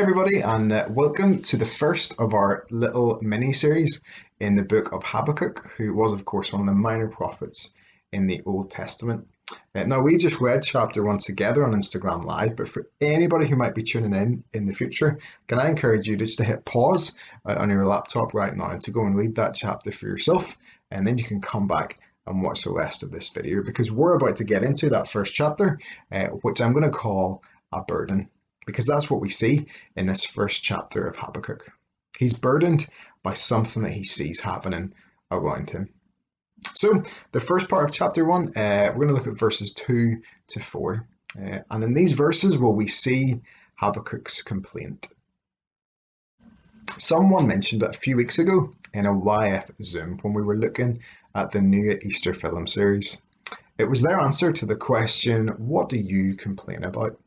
Everybody, and welcome to the first of our little mini-series in the book of Habakkuk, who was, of course, one of the minor prophets in the Old Testament. Now, we just read chapter 1 together on Instagram Live, but for anybody who might be tuning in the future, can I encourage you just to hit pause on your laptop right now and to go and read that chapter for yourself, and then you can come back and watch the rest of this video, because we're about to get into that first chapter, which I'm going to call a burden. Because that's what we see in this first chapter of Habakkuk. He's burdened by something that he sees happening around him. So the first part of chapter 1, we're going to look at verses 2 to 4. And in these verses will we see Habakkuk's complaint. Someone mentioned it a few weeks ago in a YF Zoom when we were looking at the new Easter film series. It was their answer to the question, what do you complain about?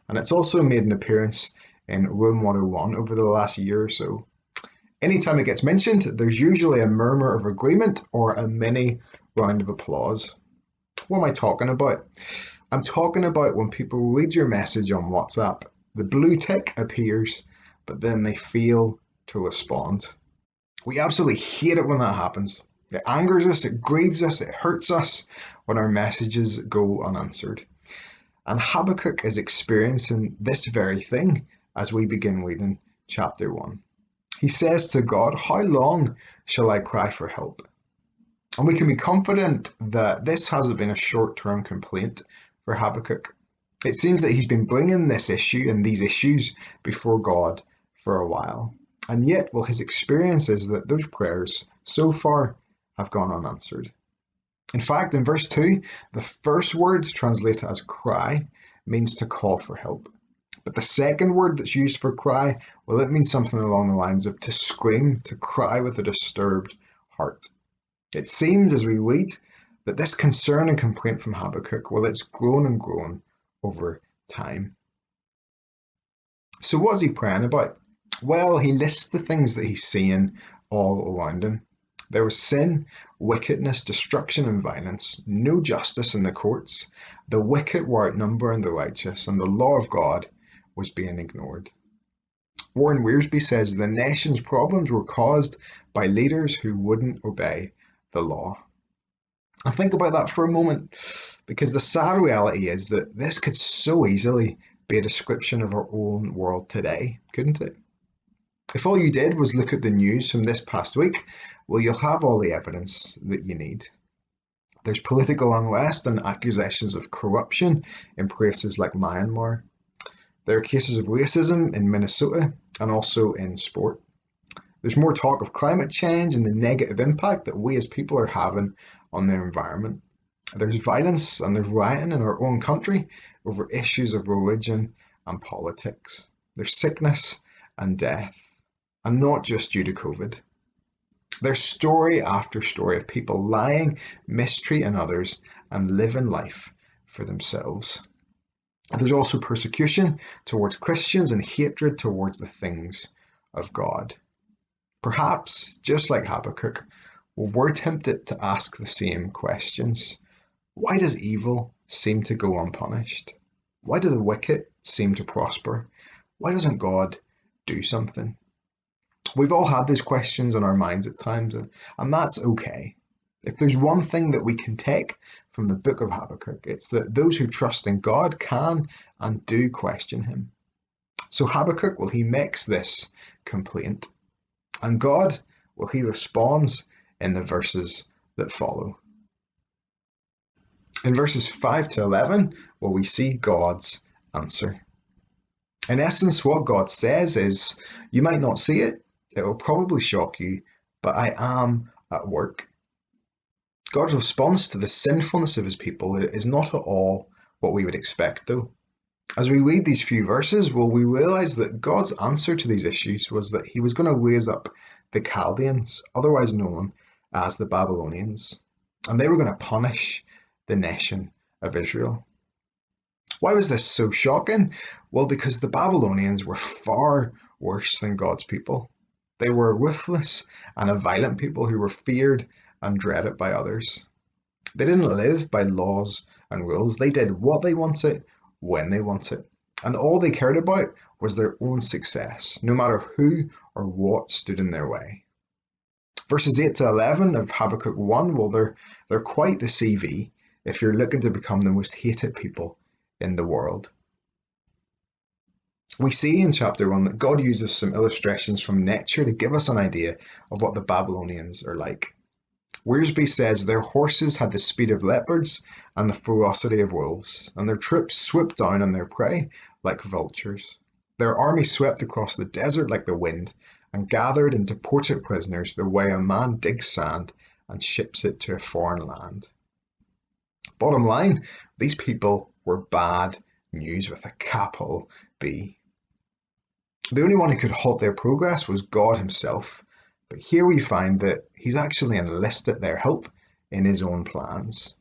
And it's also made an appearance in Room 101 over the last year or so. Anytime it gets mentioned, there's usually a murmur of agreement or a mini round of applause. What am I talking about? I'm talking about when people read your message on WhatsApp, the blue tick appears, but then they fail to respond. We absolutely hate it when that happens. It angers us, it grieves us, it hurts us when our messages go unanswered. And Habakkuk is experiencing this very thing as we begin reading chapter 1. He says to God, "How long shall I cry for help?" And we can be confident that this hasn't been a short-term complaint for Habakkuk. It seems that he's been bringing this issue and these issues before God for a while. And yet, well, his experience is that those prayers so far have gone unanswered. In fact, in verse 2, the first word translated as cry means to call for help. But the second word that's used for cry, well, it means something along the lines of to scream, to cry with a disturbed heart. It seems as we read that this concern and complaint from Habakkuk, well, it's grown and grown over time. So what is he praying about? Well, he lists the things that he's seeing all around him. There was sin, wickedness, destruction and violence, no justice in the courts. The wicked were outnumbering the righteous, and the law of God was being ignored. Warren Wiersbe says the nation's problems were caused by leaders who wouldn't obey the law. And think about that for a moment, because the sad reality is that this could so easily be a description of our own world today, couldn't it? If all you did was look at the news from this past week, well, you'll have all the evidence that you need. There's political unrest and accusations of corruption in places like Myanmar. There are cases of racism in Minnesota and also in sport. There's more talk of climate change and the negative impact that we as people are having on the environment. There's violence and there's rioting in our own country over issues of religion and politics. There's sickness and death, and not just due to COVID. There's story after story of people lying, mistreating others, and living life for themselves. There's also persecution towards Christians and hatred towards the things of God. Perhaps, just like Habakkuk, we're tempted to ask the same questions. Why does evil seem to go unpunished? Why do the wicked seem to prosper? Why doesn't God do something? We've all had these questions in our minds at times, and that's okay. If there's one thing that we can take from the book of Habakkuk, it's that those who trust in God can and do question him. So Habakkuk, well, he makes this complaint, and God, well, he responds in the verses that follow. In verses 5 to 11, well, we see God's answer. In essence, what God says is, you might not see it, it will probably shock you, but I am at work. God's response to the sinfulness of his people is not at all what we would expect, though. As we read these few verses, well, we realize that God's answer to these issues was that he was going to raise up the Chaldeans, otherwise known as the Babylonians, and they were going to punish the nation of Israel. Why was this so shocking? Well, because the Babylonians were far worse than God's people. They were ruthless and a violent people who were feared and dreaded by others. They didn't live by laws and rules. They did what they wanted, when they wanted. And all they cared about was their own success, no matter who or what stood in their way. Verses 8 to 11 of Habakkuk 1, well, they're quite the CV if you're looking to become the most hated people in the world. We see in chapter 1 that God uses some illustrations from nature to give us an idea of what the Babylonians are like. Wiersbe says their horses had the speed of leopards and the ferocity of wolves, and their troops swooped down on their prey like vultures. Their army swept across the desert like the wind, and gathered and deported prisoners the way a man digs sand and ships it to a foreign land. Bottom line, these people were bad news with a capital B. The only one who could halt their progress was God himself, but here we find that he's actually enlisted their help in his own plans.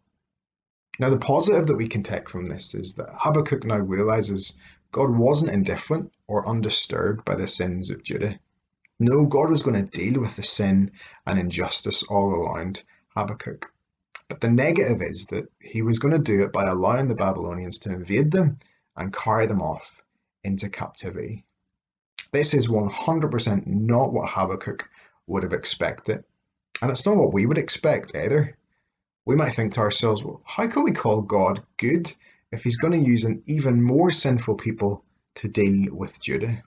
Now, the positive that we can take from this is that Habakkuk now realizes God wasn't indifferent or undisturbed by the sins of Judah. No, God was going to deal with the sin and injustice all around Habakkuk. But the negative is that he was going to do it by allowing the Babylonians to invade them and carry them off into captivity. This is 100% not what Habakkuk would have expected. And it's not what we would expect either. We might think to ourselves, well, how can we call God good if he's going to use an even more sinful people to deal with Judah?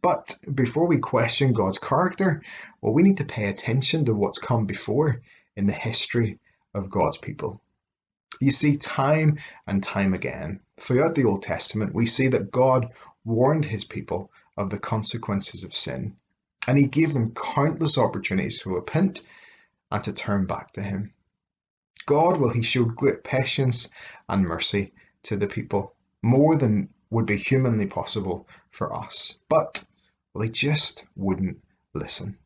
But before we question God's character, well, we need to pay attention to what's come before in the history of God's people. You see, time and time again, throughout the Old Testament, we see that God warned his people of the consequences of sin, and he gave them countless opportunities to repent and to turn back to him. God, well, he showed great patience and mercy to the people, more than would be humanly possible for us. But, well, they just wouldn't listen.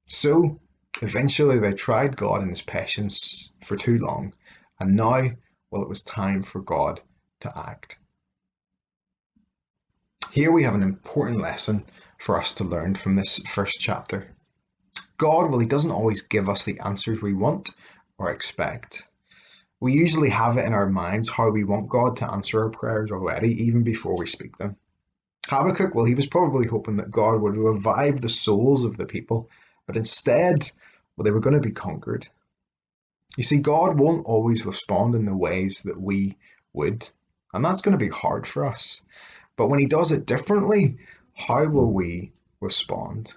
So, eventually they tried God and his patience for too long, and now, well, it was time for God to act. Here we have an important lesson for us to learn from this first chapter. God, well, he doesn't always give us the answers we want or expect. We usually have it in our minds how we want God to answer our prayers already, even before we speak them. Habakkuk, well, he was probably hoping that God would revive the souls of the people, but instead, well, they were going to be conquered. You see, God won't always respond in the ways that we would, and that's going to be hard for us. But when he does it differently, how will we respond?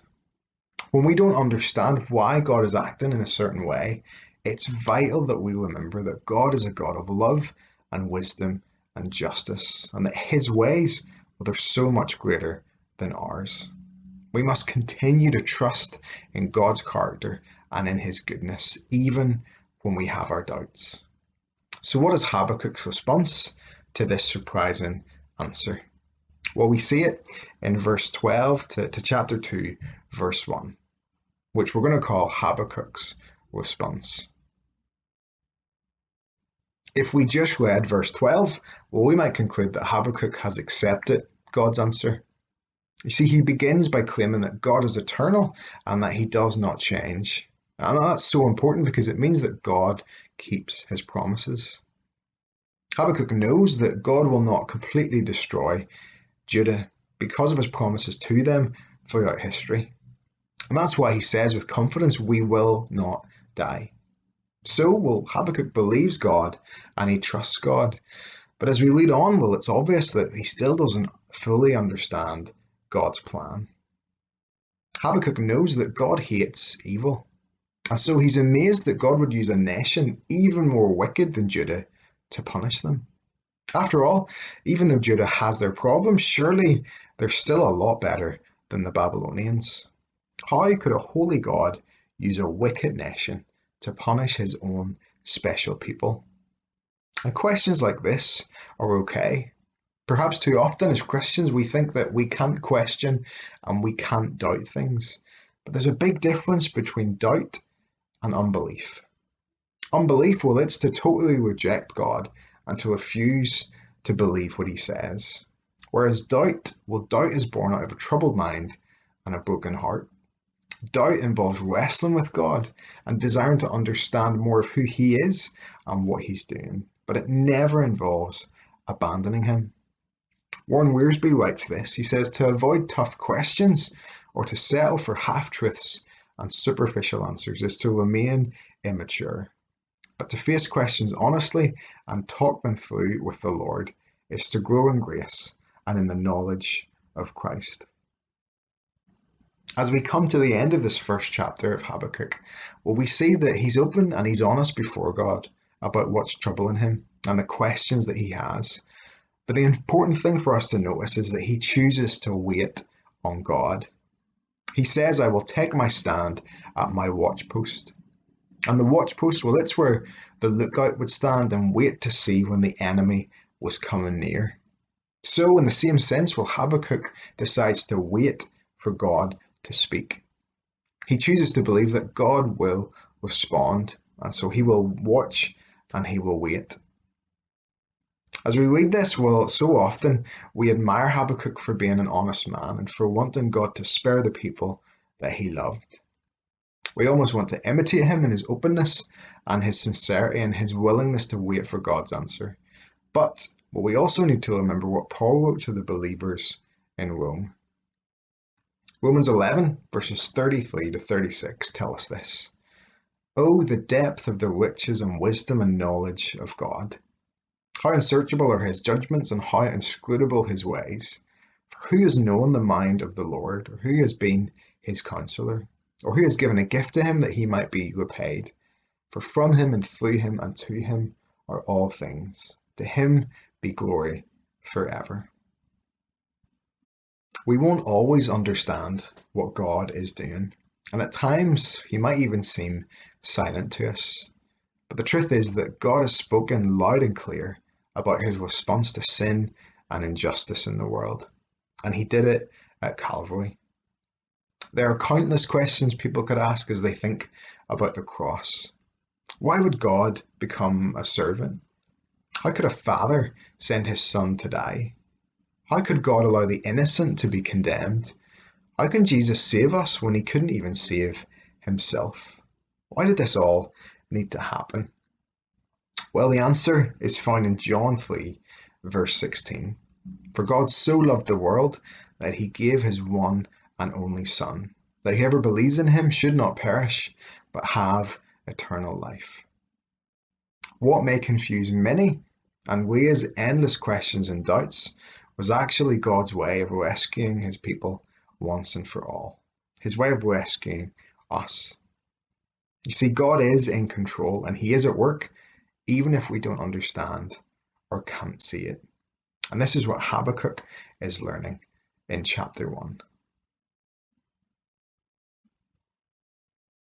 When we don't understand why God is acting in a certain way, it's vital that we remember that God is a God of love and wisdom and justice, and that his ways, well, they're so much greater than ours. We must continue to trust in God's character and in his goodness, even when we have our doubts. So what is Habakkuk's response to this surprising answer? Well, we see it in verse 12 to chapter 2, verse 1, which we're going to call Habakkuk's response. If we just read verse 12, well, we might conclude that Habakkuk has accepted God's answer. You see, he begins by claiming that God is eternal and that he does not change. And that's so important because it means that God keeps his promises. Habakkuk knows that God will not completely destroy Judah because of his promises to them throughout history. And that's why he says with confidence, we will not die. So, well, Habakkuk believes God and he trusts God. But as we read on, well, it's obvious that he still doesn't fully understand God's plan. Habakkuk knows that God hates evil. And so he's amazed that God would use a nation even more wicked than Judah to punish them. After all, even though Judah has their problems, surely they're still a lot better than the Babylonians. How could a holy God use a wicked nation to punish his own special people? And questions like this are okay. Perhaps too often as Christians we think that we can't question and we can't doubt things. But there's a big difference between doubt and unbelief. Unbelief, well, it's to totally reject God and to refuse to believe what he says. Whereas doubt, well, doubt is born out of a troubled mind and a broken heart. Doubt involves wrestling with God and desiring to understand more of who he is and what he's doing, but it never involves abandoning him. Warren Wiersbe writes this. He says, to avoid tough questions or to settle for half-truths and superficial answers is to remain immature. But to face questions honestly and talk them through with the Lord is to grow in grace and in the knowledge of Christ. As we come to the end of this first chapter of Habakkuk, well, we see that he's open and he's honest before God about what's troubling him and the questions that he has. But the important thing for us to notice is that he chooses to wait on God. He says, I will take my stand at my watchpost. And the watchpost, well, it's where the lookout would stand and wait to see when the enemy was coming near. So in the same sense, well, Habakkuk decides to wait for God to speak. He chooses to believe that God will respond, and so he will watch and he will wait. As we read this, well, so often we admire Habakkuk for being an honest man and for wanting God to spare the people that he loved. We almost want to imitate him in his openness and his sincerity and his willingness to wait for God's answer. But we also need to remember what Paul wrote to the believers in Rome. Romans 11, verses 33 to 36 tell us this. Oh, the depth of the riches and wisdom and knowledge of God. How unsearchable are his judgments and how inscrutable his ways. For who has known the mind of the Lord, or who has been his counselor, or who has given a gift to him that he might be repaid? For from him and through him and to him are all things. To him be glory forever. We won't always understand what God is doing, and at times he might even seem silent to us. But the truth is that God has spoken loud and clear about his response to sin and injustice in the world, and he did it at Calvary. There are countless questions people could ask as they think about the cross. Why would God become a servant? How could a father send his son to die? How could God allow the innocent to be condemned? How can Jesus save us when he couldn't even save himself? Why did this all need to happen? Well, the answer is found in John 3, verse 16. For God so loved the world that he gave his one and only Son, that whoever believes in him should not perish, but have eternal life. What may confuse many and raise endless questions and doubts was actually God's way of rescuing his people once and for all. His way of rescuing us. You see, God is in control and he is at work, even if we don't understand or can't see it. And this is what Habakkuk is learning in chapter 1.